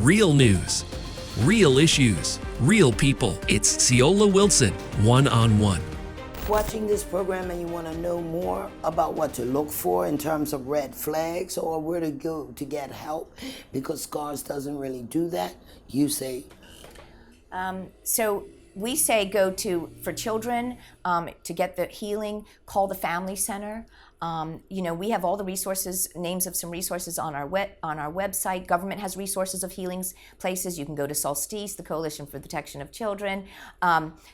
Real news, real issues, real people. It's Ciola Wilson, one-on-one. Watching this program and you want to know more about what to look for in terms of red flags or where to go to get help, because SCARS doesn't really do that, you say? So we say go to, for children, to get the healing, call the Family Center. We have all the resources, names of some resources on our website. Government has resources of healings places. You can go to Solstice, the Coalition for the Protection of Children.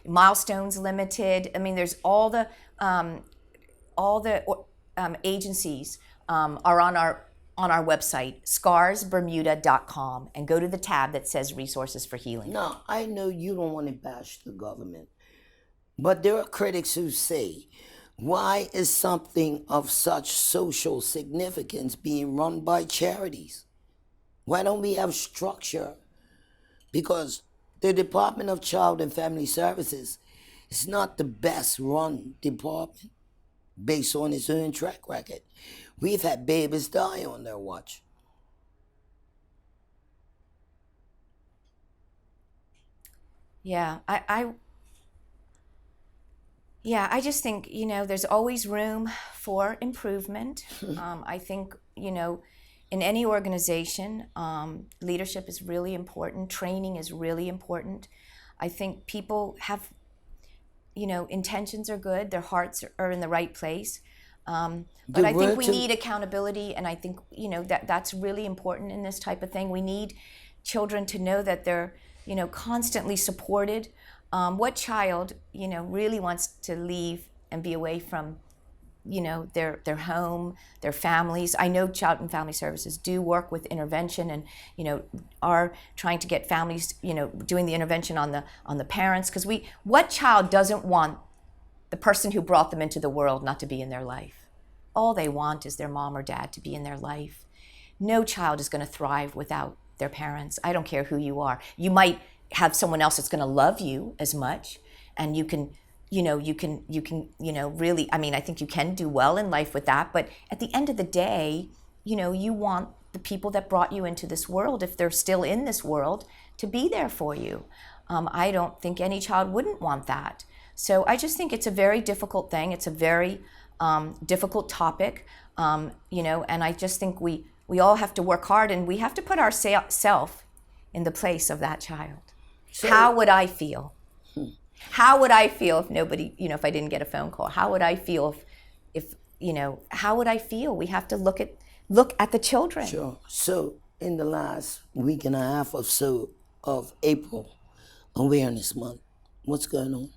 Milestones Limited. I mean, there's all the agencies are on our website, scarsbermuda.com, and go to the tab that says Resources for Healing. Now, I know you don't want to bash the government, but there are critics who say, why is something of such social significance being run by charities? Why don't we have structure? Because the Department of Child and Family Services is not the best run department based on its own track record. We've had babies die on their watch. Yeah, I just think, there's always room for improvement. I think, in any organization, leadership is really important. Training is really important. I think people have, intentions are good. Their hearts are in the right place. But I think we need accountability, and I think, that's really important in this type of thing. We need children to know that they're, constantly supported. What child, really wants to leave and be away from, their home, their families? I know Child and Family Services do work with intervention and, are trying to get families, doing the intervention on the parents, because what child doesn't want the person who brought them into the world not to be in their life? All they want is their mom or dad to be in their life. No child is going to thrive without their parents. I don't care who you are. You might have someone else that's going to love you as much, and you can really, I think you can do well in life with that. But at the end of the day, you want the people that brought you into this world, if they're still in this world, to be there for you. I don't think any child wouldn't want that. So I just think it's a very difficult thing. It's a very difficult topic, and I just think we all have to work hard, and we have to put ourselves in the place of that child. So, how would I feel? How would I feel if nobody, if I didn't get a phone call? How would I feel if how would I feel? We have to look at the children. Sure. So in the last week and a half or so of April Awareness Month, what's going on?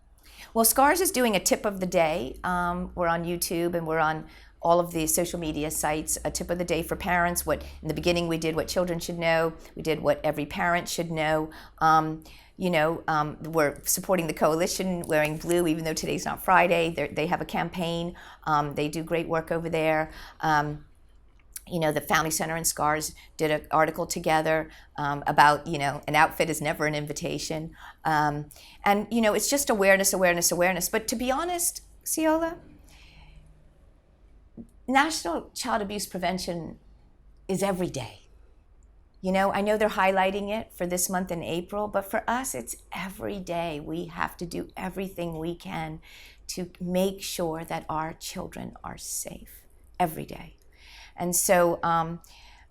Well, SCARS is doing a tip of the day. We're on YouTube and we're on all of the social media sites. A tip of the day for parents. What in the beginning we did what children should know. We did what every parent should know. We're supporting the coalition, wearing blue, even though today's not Friday. They have a campaign. They do great work over there. The Family Center and SCARS did an article together about, an outfit is never an invitation. It's just awareness. But to be honest, Ciola, National Child Abuse Prevention is every day. I know they're highlighting it for this month in April, but for us, it's every day. We have to do everything we can to make sure that our children are safe every day. And so,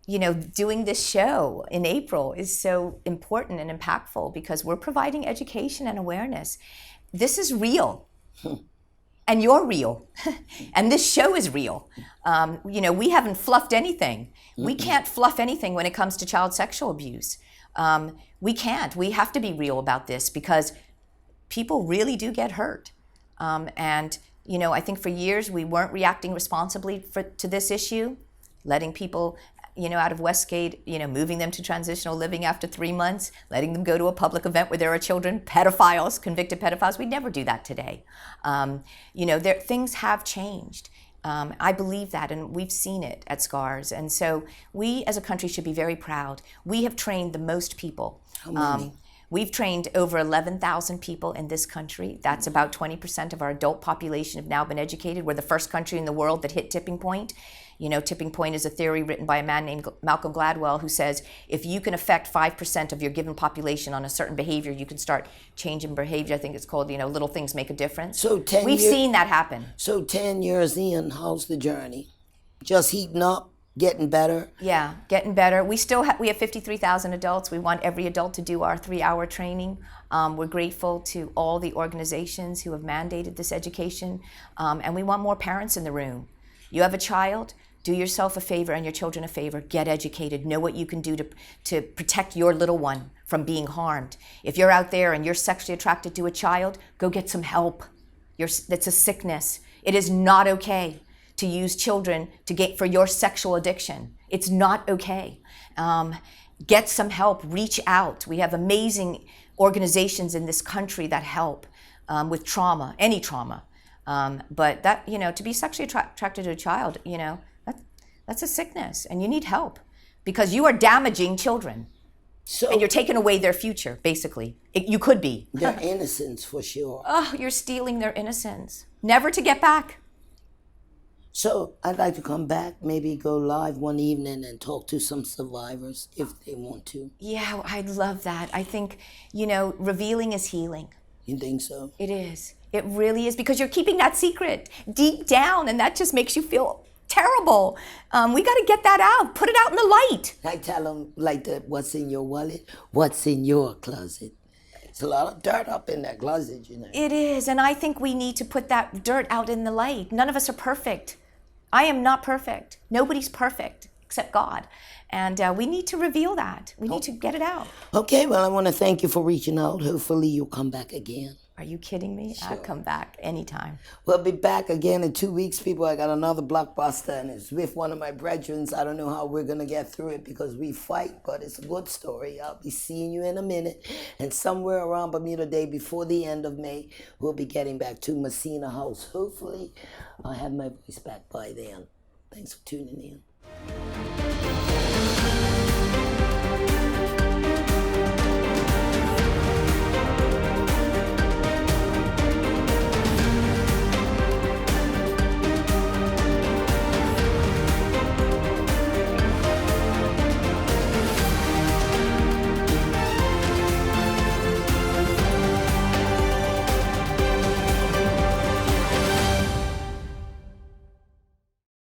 doing this show in April is so important and impactful because we're providing education and awareness. This is real. And you're real. And this show is real. We haven't fluffed anything. We can't fluff anything when it comes to child sexual abuse. We can't. We have to be real about this because people really do get hurt. I think for years we weren't reacting responsibly to this issue, letting people out of Westgate, moving them to transitional living after 3 months, letting them go to a public event where there are children, pedophiles, convicted pedophiles. We'd never do that today. Things have changed. I believe that, and we've seen it at SCARS. And so we as a country should be very proud. We have trained the most people. How many? We've trained over 11,000 people in this country. That's about 20% of our adult population have now been educated. We're the first country in the world that hit tipping point. You know, tipping point is a theory written by a man named Malcolm Gladwell who says if you can affect 5% of your given population on a certain behavior, you can start changing behavior. I think it's called, little things make a difference. So We've seen that happen. So 10 years in, how's the journey? Just heating up? Getting better? Yeah, getting better. We have 53,000 adults. We want every adult to do our 3-hour training. We're grateful to all the organizations who have mandated this education, and we want more parents in the room. You have a child, do yourself a favor and your children a favor. Get educated. Know what you can do to protect your little one from being harmed. If you're out there and you're sexually attracted to a child, go get some help. That's a sickness. It is not okay to use children for your sexual addiction. It's not okay. Get some help, reach out. We have amazing organizations in this country that help with trauma, any trauma. But that, to be sexually attracted to a child, that's a sickness and you need help because you are damaging children. And you're taking away their future, basically. You could be. Their innocence, for sure. Oh, you're stealing their innocence. Never to get back. So I'd like to come back, maybe go live one evening and talk to some survivors if they want to. Yeah, I'd love that. I think, revealing is healing. You think so? It is. It really is because you're keeping that secret deep down and that just makes you feel terrible. We got to get that out. Put it out in the light. I tell them what's in your wallet, what's in your closet. It's a lot of dirt up in that closet, It is, and I think we need to put that dirt out in the light. None of us are perfect. I am not perfect. Nobody's perfect except God. And we need to reveal that. We need to get it out. Okay, well, I want to thank you for reaching out. Hopefully you'll come back again. Are you kidding me? Sure. I'll come back anytime. We'll be back again in 2 weeks, people. I got another blockbuster, and it's with one of my brethren. I don't know how we're going to get through it because we fight, but it's a good story. I'll be seeing you in a minute. And somewhere around Bermuda Day before the end of May, we'll be getting back to Messina House. Hopefully, I'll have my voice back by then. Thanks for tuning in.